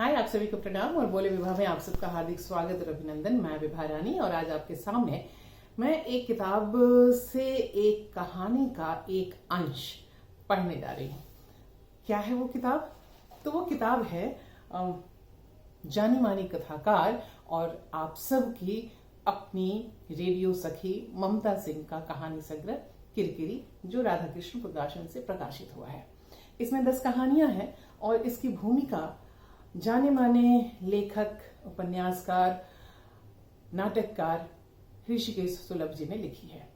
हाय, आप सभी को प्रणाम और बोले विभा में आप सबका हार्दिक स्वागत और अभिनंदन। मैं विभा रानी और आज आपके सामने मैं एक किताब से एक कहानी का एक अंश पढ़ने जा रही हूँ। क्या है वो किताब? तो वो किताब है जानी मानी कथाकार और आप सब की अपनी रेडियो सखी ममता सिंह का कहानी संग्रह किरकिरी, जो राधा कृष्ण प्रकाशन से प्रकाशित हुआ है। इसमें 10 कहानियां हैं और इसकी भूमिका जाने माने लेखक, उपन्यासकार, नाटककार ऋषिकेश सुलभ जी ने लिखी है।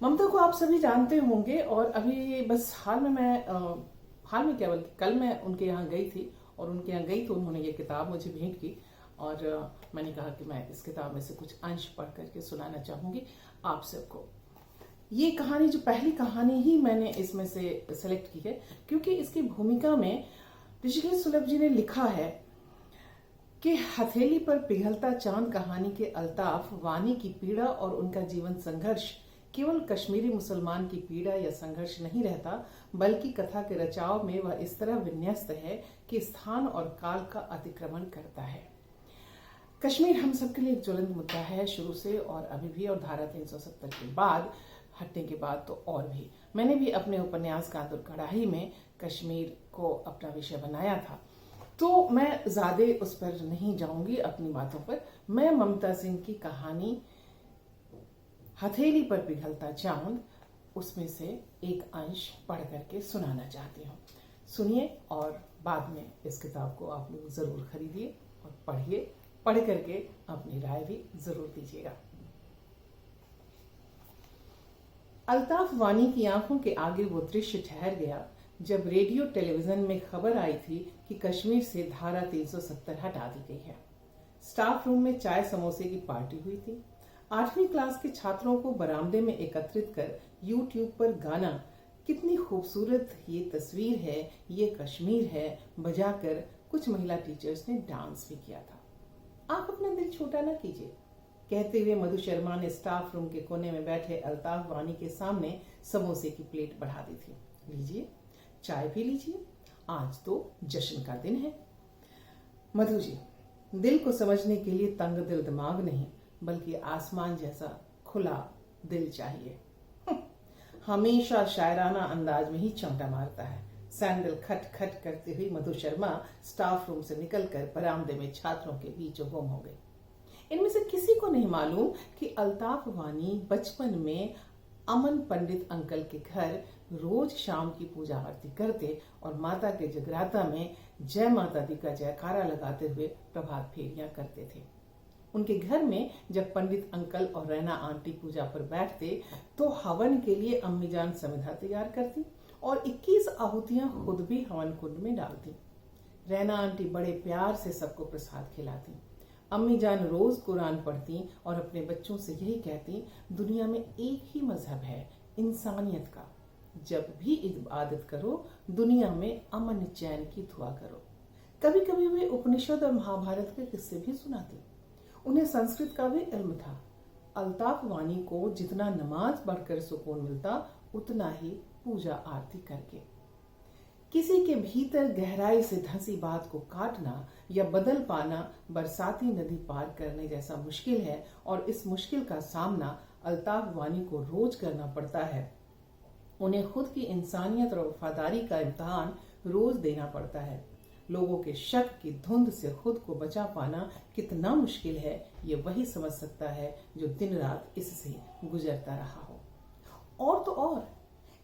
ममता को आप सभी जानते होंगे और अभी बस हाल में क्या बल्कि कल मैं उनके यहाँ गई थी और उनके यहाँ गई तो उन्होंने ये किताब मुझे भेंट की और मैंने कहा कि मैं इस किताब में से कुछ अंश पढ़ करके सुनाना चाहूंगी आप सबको। ये कहानी, जो पहली कहानी ही मैंने इसमें से सेलेक्ट की है क्योंकि इसकी भूमिका में ऋषिकेश सुलभ जी ने लिखा है कि हथेली पर पिघलता चांद कहानी के अल्ताफ वानी की पीड़ा और उनका जीवन संघर्ष केवल कश्मीरी मुसलमान की पीड़ा या संघर्ष नहीं रहता, बल्कि कथा के रचाव में वह इस तरह विन्यस्त है कि स्थान और काल का अतिक्रमण करता है। कश्मीर हम सबके लिए एक ज्वलंत मुद्दा है शुरू से और अभी भी, और धारा 370 के बाद हटने के बाद तो और भी। मैंने भी अपने उपन्यास कांदुर कड़ाही में कश्मीर को अपना विषय बनाया था, तो मैं ज्यादा उस पर नहीं जाऊंगी अपनी बातों पर। मैं ममता सिंह की कहानी हथेली पर पिघलता चांद, उसमें से एक अंश पढ़ करके सुनाना चाहती हूँ। सुनिए और बाद में इस किताब को आप लोग जरूर खरीदिए और पढ़िए, पढ़ करके अपनी राय भी जरूर दीजिएगा। अल्ताफ वानी की आंखों के आगे वो दृश्य ठहर गया जब रेडियो टेलीविजन में खबर आई थी कि कश्मीर से धारा 370 हटा दी गई है। स्टाफ रूम में चाय समोसे की पार्टी हुई थी। 8वीं क्लास के छात्रों को बरामदे में एकत्रित कर यूट्यूब पर गाना कितनी खूबसूरत ये तस्वीर है, ये कश्मीर है बजाकर कुछ महिला टीचर्स ने डांस भी किया था। आप अपना दिल छोटा ना कीजिए, कहते हुए मधु शर्मा ने स्टाफ रूम के कोने में बैठे अल्ताफ वानी के सामने समोसे की प्लेट बढ़ा दी थी। लीजिए, चाय पी लीजिए, आज तो जश्न का दिन है। मधु जी, दिल को समझने के लिए तंग दिल दिमाग नहीं, बल्कि आसमान जैसा खुला दिल चाहिए। हमेशा शायराना अंदाज में ही चौंटा मारता है। सैंडल खट खट करती हुई मधु शर्मा स्टाफ रूम से निकलकर बरामदे में छात्रों के बीच गुम हो गई। इनमें से किसी को नहीं मालूम कि अल्ताफ वानी बचपन में अमन पंडित अंकल के घर रोज शाम की पूजा आरती करते और माता के जगराता में जय माता दी का जयकारा लगाते हुए प्रभात फेरियां करते थे। उनके घर में जब पंडित अंकल और रैना आंटी पूजा पर बैठते तो हवन के लिए अम्मी जान समिधा तैयार करती और 21 आहुतियां खुद भी हवन कुंड में डालती। रैना आंटी बड़े प्यार से सबको प्रसाद खिलाती। अम्मी जान रोज कुरान पढ़ती और अपने बच्चों से यही कहती, दुनिया में एक ही मजहब है, इंसानियत का। जब भी इबादत करो, दुनिया में अमन चैन की दुआ करो। कभी कभी वे उपनिषद और महाभारत के किस्से भी सुनाती। उन्हें संस्कृत का भी इल्म था। अल्ताफ वानी को जितना नमाज पढ़कर सुकून मिलता, उतना ही पूजा आरती करके। किसी के भीतर गहराई से धंसी बात को काटना या बदल पाना बरसाती नदी पार करने जैसा मुश्किल है और इस मुश्किल का सामना अल्ताफ वानी को रोज करना पड़ता है। उन्हें खुद की इंसानियत और वफादारी का इम्तिहान रोज देना पड़ता है। लोगों के शक की धुंध से खुद को बचा पाना कितना मुश्किल है, ये वही समझ सकता है जो दिन रात इससे गुजरता रहा हो। और तो और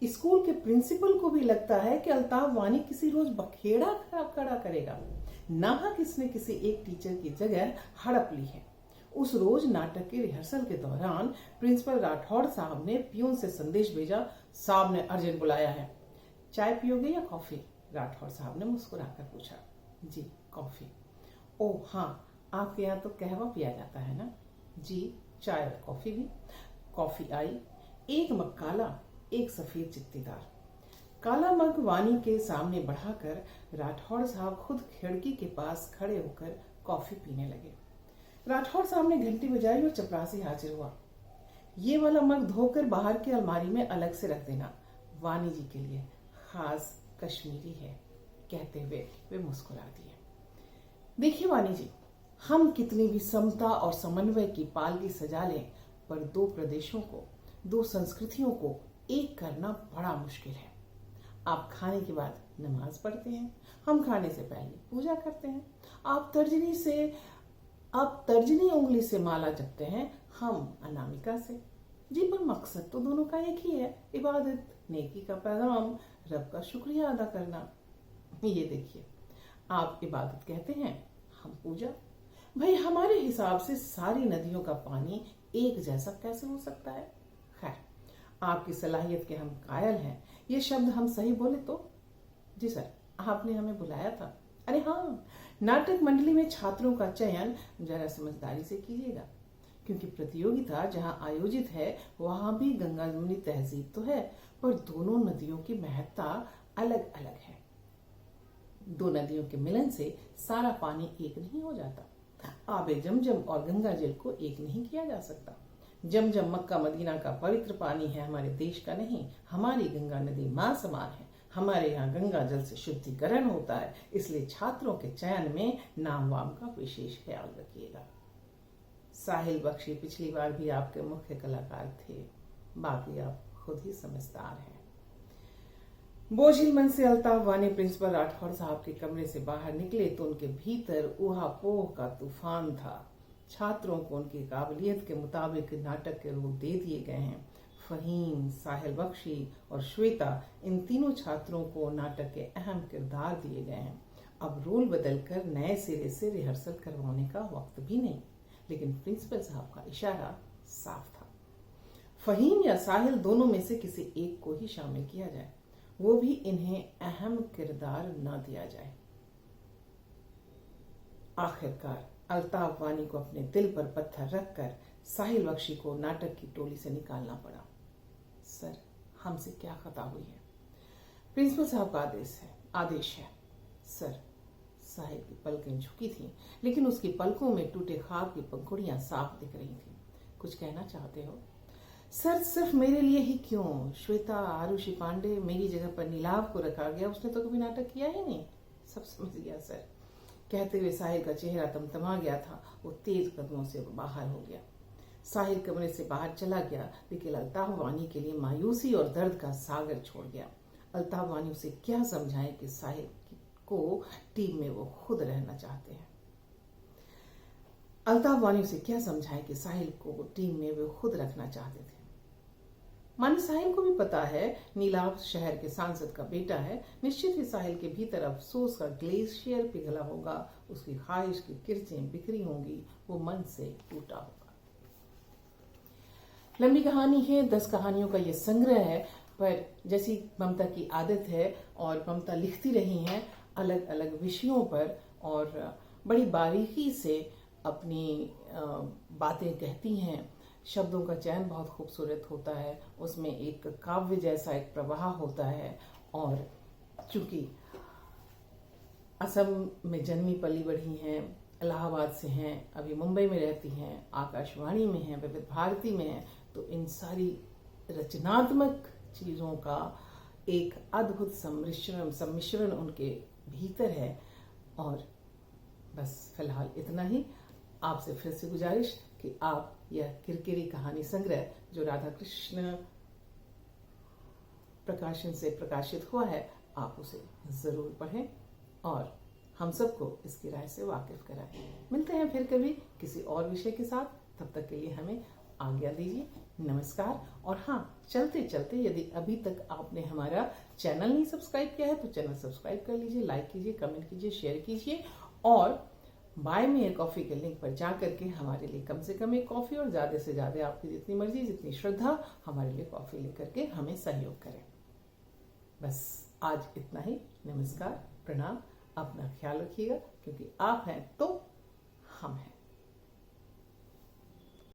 स्कूल के प्रिंसिपल को भी लगता है कि अल्ताफ वानी किसी रोज बखेड़ा खड़ा करेगा। नाहक इसने किसी एक टीचर की जगह हड़प ली है। उस रोज नाटक के रिहर्सल के दौरान प्रिंसिपल राठौड़ साहब ने पियून से संदेश भेजा, साहब ने अर्जेंट बुलाया है। चाय पियोगे या कॉफी? राठौड़ साहब ने मुस्कुराकर पूछा। जी, कॉफी। ओह हाँ, आपके यहाँ तो कहवा पिया जाता है ना? जी, चाय और कॉफी भी। कॉफी आई, एक मग काला, एक सफेद चित्तीदार। काला मग वानी के सामने बढ़ाकर राठौड़ साहब खुद खिड़की के पास खड़े होकर कॉफी पीने लगे। राठौड़ साहब ने घंटी बजाई और चपरासी हाजिर हुआ। ये वाला मग धोकर बाहर की अलमारी में अलग से रख देना, वानी जी के लिए खास कश्मीरी है, कहते हुए वे मुस्कुरा दिए। देखिए वाणी जी, हम कितनी भी समता और समन्वय की पालकी सजा लें, पर दो प्रदेशों को, दो संस्कृतियों को एक करना बड़ा मुश्किल है। आप खाने के बाद नमाज पढ़ते हैं, हम खाने से पहले पूजा करते हैं। आप तर्जनी उंगली से माला जपते हैं, हम अनामिका से। जी, पर मकसद तो दोनों का एक ही है, इबादत, नेकी का पैगाम, रब का शुक्रिया अदा करना। ये देखिए, आप इबादत कहते हैं, हम पूजा। भाई, हमारे हिसाब से सारी नदियों का पानी एक जैसा कैसे हो सकता है? खैर, आपकी सलाहियत के हम कायल हैं। ये शब्द हम सही बोले तो? जी सर, आपने हमें बुलाया था। अरे हाँ, नाटक मंडली में छात्रों का चयन जरा समझदारी से कीजिएगा, क्योंकि प्रतियोगिता जहां आयोजित है वहां भी गंगा जमुनी तहजीब तो है, पर दोनों नदियों की महत्ता अलग अलग है। दो नदियों के मिलन से सारा पानी एक नहीं हो जाता। आबे जमजम और गंगा जल को एक नहीं किया जा सकता। जमजम मक्का मदीना का पवित्र पानी है, हमारे देश का नहीं। हमारी गंगा नदी मां समान है। हमारे यहाँ गंगा जल से शुद्धिकरण होता है, इसलिए छात्रों के चयन में नाम वाम का विशेष ख्याल रखिएगा। साहिल बख्शी पिछली बार भी आपके मुख्य कलाकार थे, बाकी आप खुद ही समझदार हैं। बोझिल मन से अल्ताफ वानी प्रिंसिपल राठौर साहब के कमरे से बाहर निकले तो उनके भीतर ऊहापोह का तूफान था। छात्रों को उनकी काबिलियत के मुताबिक नाटक के रूप दे दिए गए हैं। फहीम, साहिल बख्शी और श्वेता, इन तीनों छात्रों को नाटक के अहम किरदार दिए गए हैं। अब रोल बदलकर नए सिरे से रिहर्सल करवाने का वक्त भी नहीं, लेकिन प्रिंसिपल साहब का इशारा साफ था। फहीम या साहिल दोनों में से किसी एक को ही शामिल किया जाए, वो भी इन्हें अहम किरदार न दिया जाए। आखिरकार अल्ताफ वानी को अपने दिल पर पत्थर रखकर साहिल बख्शी को नाटक की टोली से निकालना पड़ा। सर, हमसे क्या खता हुई है? प्रिंसिपल साहब का आदेश है। सर, साहिल की पलकें झुकी थीं, लेकिन उसकी पलकों में टूटे ख्वाब की पंखुड़ियां साफ दिख रही थीं। कुछ कहना चाहते हो? सर, सिर्फ मेरे लिए ही क्यों? श्वेता, आरुषि पांडे, मेरी जगह पर नीलाव को रखा गया, उसने तो कभी नाटक किया ही नहीं। सब समझ गया सर। कहते हुए साहिल का चेहरा तमतमा गया था। वो तेज कदमों से बाहर हो गया। साहिल कमरे से बाहर चला गया, लेकिन अल्ताफ वानी के लिए मायूसी और दर्द का सागर छोड़ गया। अल्ताफ वानी उसे क्या समझाए कि साहिल को टीम में वो खुद रहना चाहते हैं। अल्ताफ वानी उसे क्या समझाए कि साहिल को टीम में वो खुद रखना चाहते थे। मानी साहिल को भी पता है नीलाव शहर के सांसद का बेटा है। निश्चित ही साहिल के भीतर अफसोस का ग्लेशियर पिघला होगा, उसकी ख्वाहिश की किरचें बिखरी होंगी, वो मन से टूटा होगा। लंबी कहानी है, 10 कहानियों का ये संग्रह है, पर जैसी ममता की आदत है और ममता लिखती रही हैं अलग अलग विषयों पर और बड़ी बारीकी से अपनी बातें कहती हैं। शब्दों का चयन बहुत खूबसूरत होता है, उसमें एक काव्य जैसा एक प्रवाह होता है। और चूंकि असम में जन्मी पली बढ़ी हैं, इलाहाबाद से हैं, अभी मुंबई में रहती हैं, आकाशवाणी में हैं, विविध भारती में हैं, तो इन सारी रचनात्मक चीज़ों का एक अद्भुत सम्मिश्रण उनके भीतर है। और बस फिलहाल इतना ही। आपसे फिर से गुजारिश कि आप यह किरकिरी कहानी संग्रह जो राधा कृष्ण प्रकाशन से प्रकाशित हुआ है, आप उसे जरूर पढ़ें और हम सबको इसकी राय से वाकिफ कराएं। मिलते हैं फिर कभी किसी और विषय के साथ। तब तक के लिए हमें आज्ञा दीजिए। नमस्कार। और हाँ, चलते चलते यदि अभी तक आपने हमारा चैनल नहीं सब्सक्राइब किया है तो चैनल सब्सक्राइब कर लीजिए, लाइक कीजिए, कमेंट कीजिए, शेयर कीजिए और बाय में ए कॉफी के लिंक पर जा करके हमारे लिए कम से कम एक कॉफी और ज्यादा से ज्यादा आपकी जितनी मर्जी, जितनी श्रद्धा, हमारे लिए कॉफी लेकर के हमें सहयोग करें। बस आज इतना ही। नमस्कार, प्रणाम। अपना ख्याल रखिएगा, क्योंकि आप हैं तो हम हैं।